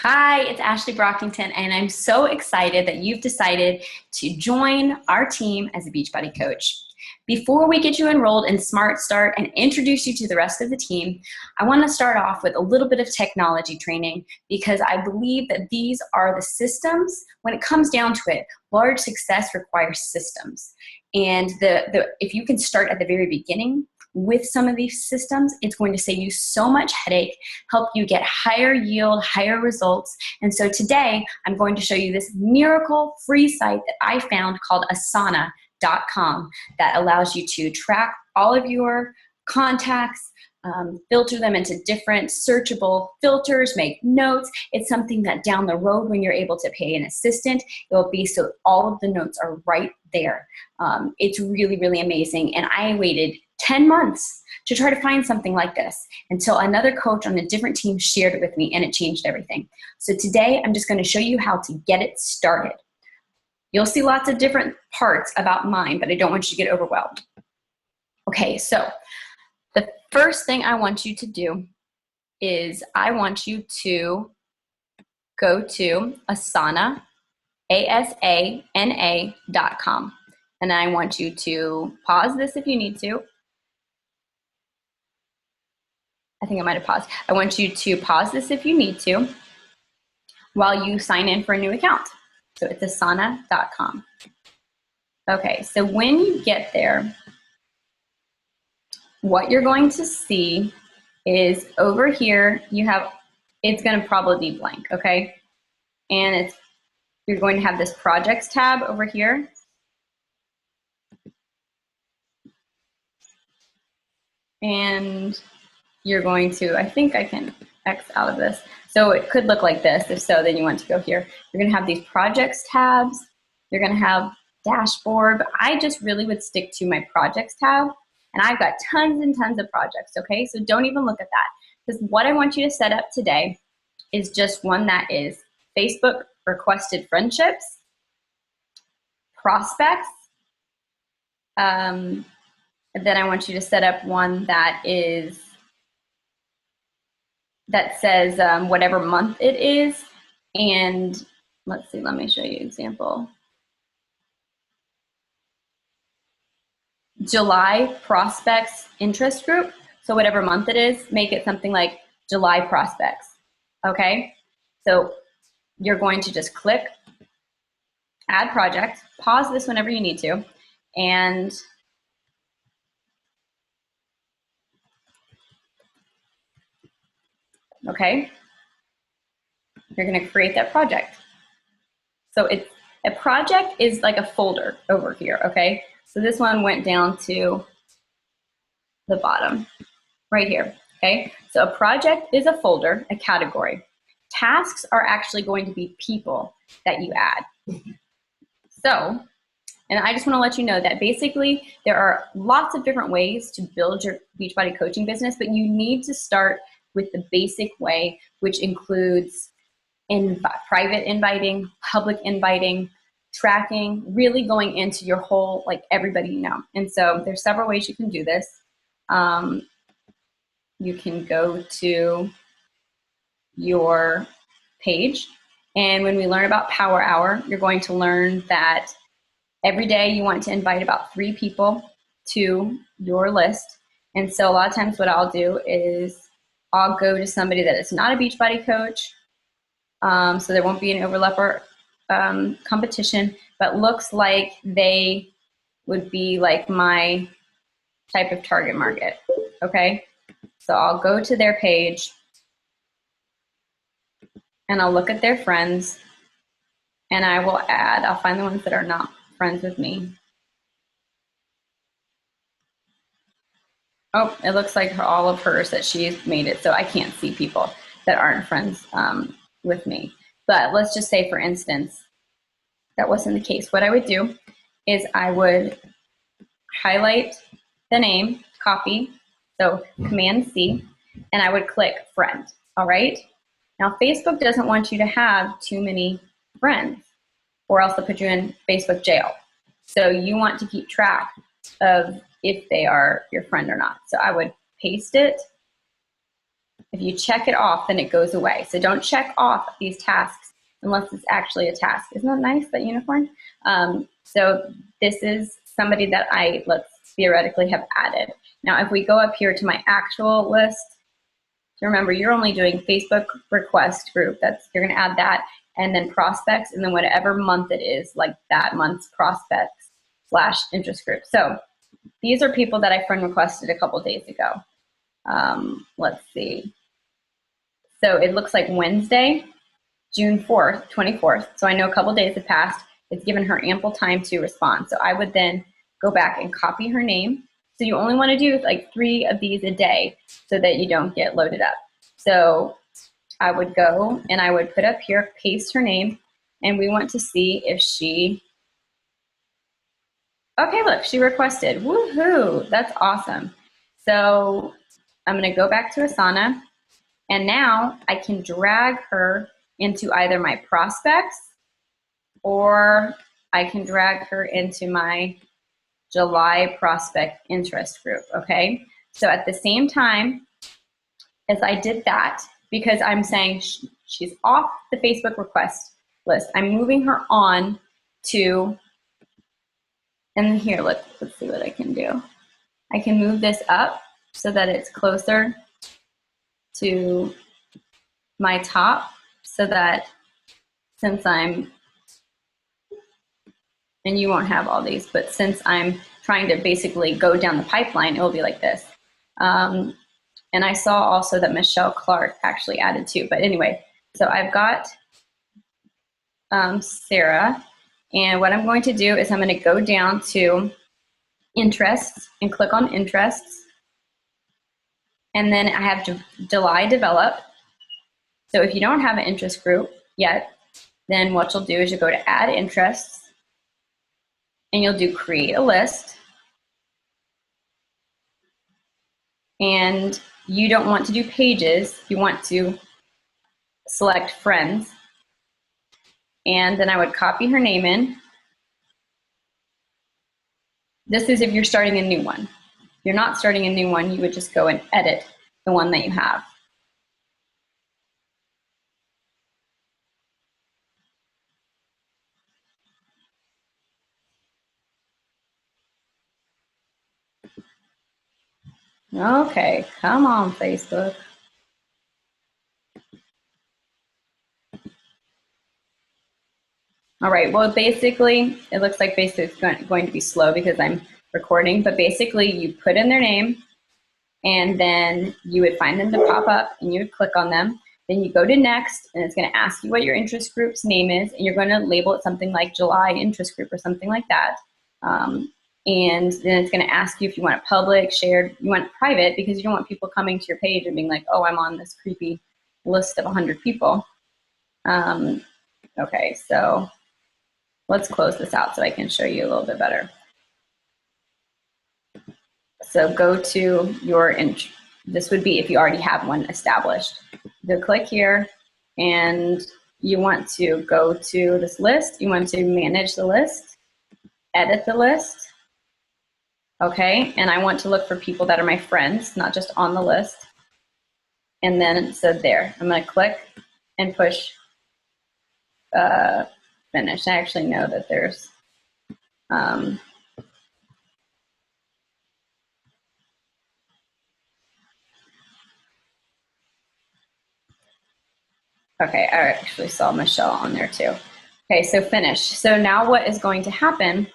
Hi, it's Ashley Brockington, and I'm so excited that you've decided to join our team as a Beachbody coach. Before we get you enrolled in Smart Start and introduce you to the rest of the team, I want to start off with a little bit of technology training because I believe that these are the systems. When it comes down to it, large success requires systems. And if you can start at the very beginning with some of these systems, it's going to save you so much headache, help you get higher yield, higher results. And so today, I'm going to show you this miracle free site that I found called Asana.com that allows you to track all of your contacts, filter them into different searchable filters, make notes. It's something that down the road when you're able to pay an assistant, it will be so all of the notes are right there. It's really, really amazing. And I waited 10 months to try to find something like this until another coach on a different team shared it with me, and it changed everything. So today I'm just going to show you how to get it started. You'll see lots of different parts about mine, but I don't want you to get overwhelmed. Okay, so the first thing I want you to do is I want you to go to Asana, ASANA.com. And I want you to pause this if you need to. I think I might have paused. I want you to pause this if you need to while you sign in for a new account. So it's Asana.com. Okay, so when you get there, what you're going to see is over here, it's going to probably be blank, okay? And you're going to have this projects tab over here. And you're going to, I think I can X out of this. So it could look like this. If so, then you want to go here. You're going to have these projects tabs. You're going to have dashboard, but I just really would stick to my projects tab. And I've got tons and tons of projects, okay? So don't even look at that. Because what I want you to set up today is just one that is Facebook requested friendships, prospects, then I want you to set up one that says whatever month it is. And let's see, let me show you an example. July prospects interest group. So whatever month it is, make it something like July prospects. Okay? So you're going to just click add project, pause this whenever you need to, and okay, you're going to create that project. So a project is like a folder over here, okay? So this one went down to the bottom, right here, okay? So a project is a folder, a category. Tasks are actually going to be people that you add. So, and I just want to let you know that basically there are lots of different ways to build your Beachbody coaching business, but you need to start with the basic way, which includes private inviting, public inviting, tracking, really going into your whole, like everybody you know. And so there's several ways you can do this. You can go to your page, and when we learn about Power Hour, you're going to learn that every day you want to invite about 3 people to your list. And so a lot of times what I'll do is I'll go to somebody that is not a Beachbody coach, so there won't be an overlap or competition, but looks like they would be like my type of target market, okay? So I'll go to their page and I'll look at their friends and I'll find the ones that are not friends with me. Oh, it looks like all of hers that she's made it, so I can't see people that aren't friends with me. But let's just say, for instance, that wasn't the case. What I would do is I would highlight the name, copy, so Command C, and I would click friend, all right? Now, Facebook doesn't want you to have too many friends, or else they'll put you in Facebook jail. So you want to keep track of if they are your friend or not. So I would paste it If you check it off, then it goes away. So don't check off these tasks unless it's actually a task. Isn't that nice, that unicorn? So this is somebody that let's theoretically have added. Now, if we go up here to my actual list, remember, you're only doing Facebook request group. You're going to add that, and then prospects, and then whatever month it is, like that month's prospects / interest group. So these are people that I friend requested a couple days ago. Let's see. So it looks like Wednesday, June 4th, 24th. So I know a couple days have passed. It's given her ample time to respond. So I would then go back and copy her name. So you only want to do like 3 of these a day so that you don't get loaded up. So I would go and I would put up here, paste her name, and we want to see if she, okay, look, she requested. Woohoo, that's awesome. So I'm going to go back to Asana, and now I can drag her into either my prospects, or I can drag her into my July prospect interest group, okay? So at the same time as I did that, because I'm saying she's off the Facebook request list, I'm moving her on to, and here, let's see what I can do. I can move this up so that it's closer to my top, so that since I'm, and you won't have all these, but since I'm trying to basically go down the pipeline, it will be like this. And I saw also that Michelle Clark actually added 2. But anyway, so I've got Sarah, and what I'm going to do is I'm going to go down to interests and click on interests. And then I have July develop. So if you don't have an interest group yet, then what you'll do is you go to add interests, and you'll do create a list. And you don't want to do pages, you want to select friends. And then I would copy her name in. This is if you're starting a new one. If you're not starting a new one, you would just go and edit the one that you have. Okay, come on, Facebook. All right, well, basically, it looks like it's going to be slow because I'm recording, but basically you put in their name, and then you would find them to pop up, and you would click on them. Then you go to next, and it's going to ask you what your interest group's name is, and you're going to label it something like July interest group or something like that. And then it's going to ask you if you want it public, shared, you want it private, because you don't want people coming to your page and being like, oh, I'm on this creepy list of 100 people. Okay, so let's close this out so I can show you a little bit better. So go to your, this would be if you already have one established. Go click here, and you want to go to this list. You want to manage the list, edit the list. Okay, and I want to look for people that are my friends, not just on the list. And then, so there, I'm gonna click and push finish. I actually know that there's, okay, I actually saw Michelle on there too. Okay, so finish. So now what is going to happen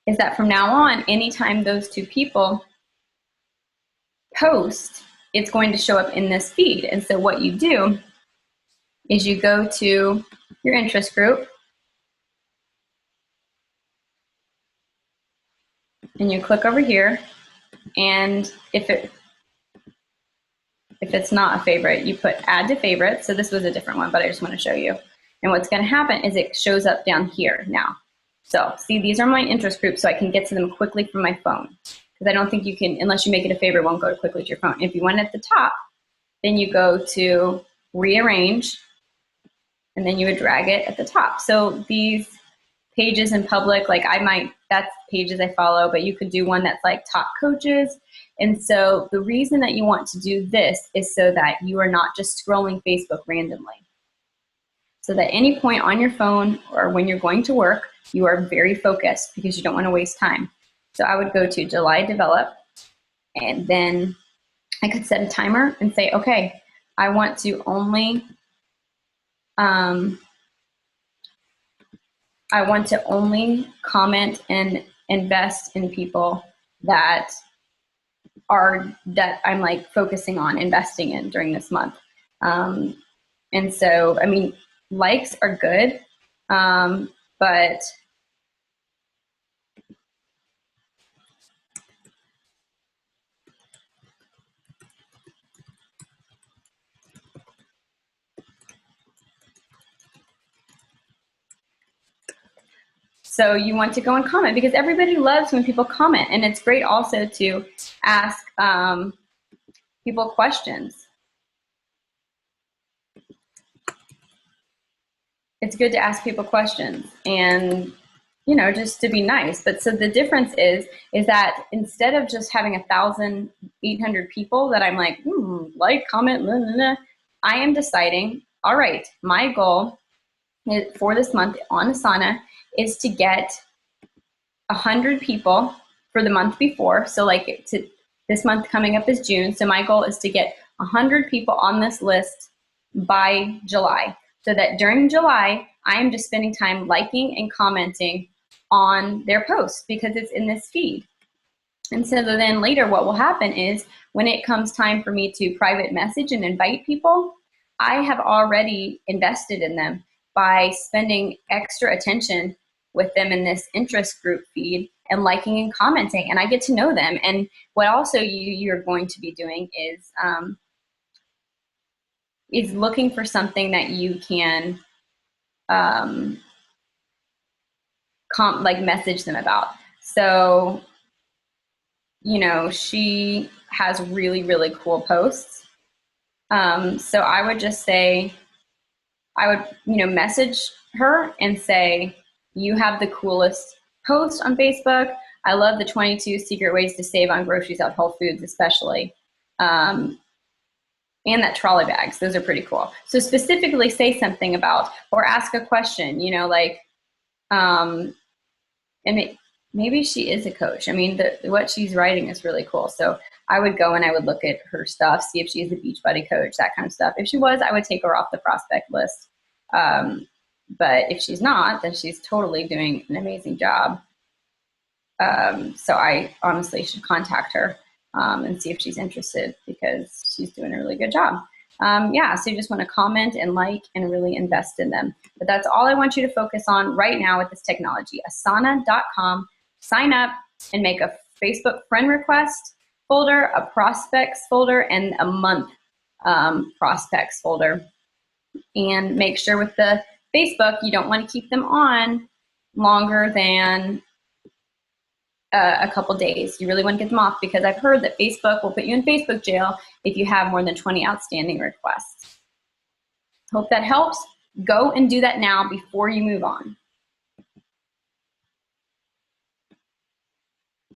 is that from now on, anytime those 2 people post, it's going to show up in this feed. And so what you do is you go to your interest group, and you click over here, and if it's not a favorite, you put add to favorites. So this was a different one, but I just want to show you. And what's going to happen is it shows up down here now. So see, these are my interest groups, so I can get to them quickly from my phone. Because I don't think you can, unless you make it a favorite, it won't go quickly to your phone. If you want it at the top, then you go to rearrange, and then you would drag it at the top. So these pages in public, like that's pages I follow, but you could do one that's like top coaches, And so the reason that you want to do this is so that you are not just scrolling Facebook randomly. So that any point on your phone or when you're going to work, you are very focused because you don't want to waste time. So I would go to July develop, and then I could set a timer and say, okay, I want to only comment and invest in people that I'm like focusing on investing in during this month. And so, I mean, likes are good, but so you want to go and comment because everybody loves when people comment, and it's great also to ask people questions. It's good to ask people questions and, you know, just to be nice. But so the difference is that instead of just having 1,800 people that I'm like, like, comment, blah, blah, blah, I am deciding, all right, my goal for this month on Asana is to get 100 people for the month before. So like this month coming up is June. So my goal is to get 100 people on this list by July, so that during July, I am just spending time liking and commenting on their posts because it's in this feed. And so then later what will happen is when it comes time for me to private message and invite people, I have already invested in them by spending extra attention with them in this interest group feed and liking and commenting, and I get to know them. And what also you're going to be doing is looking for something that you can like message them about. So, you know, she has really, really cool posts. So I would just say, I would, you know, message her and say, you have the coolest post on Facebook. I love the 22 secret ways to save on groceries at Whole Foods, especially. And that trolley bags, those are pretty cool. So specifically say something about, or ask a question, you know, like, and maybe she is a coach. I mean, what she's writing is really cool. So I would go and I would look at her stuff, see if she is a Beachbody coach, that kind of stuff. If she was, I would take her off the prospect list. But if she's not, then she's totally doing an amazing job. So I honestly should contact her and see if she's interested because she's doing a really good job. Yeah, so you just want to comment and like and really invest in them. But that's all I want you to focus on right now with this technology. Asana.com, sign up and make a Facebook friend request folder, a prospects folder, and a month prospects folder. And make sure with the Facebook, you don't want to keep them on longer than a couple days. You really want to get them off because I've heard that Facebook will put you in Facebook jail if you have more than 20 outstanding requests. Hope that helps. Go and do that now before you move on.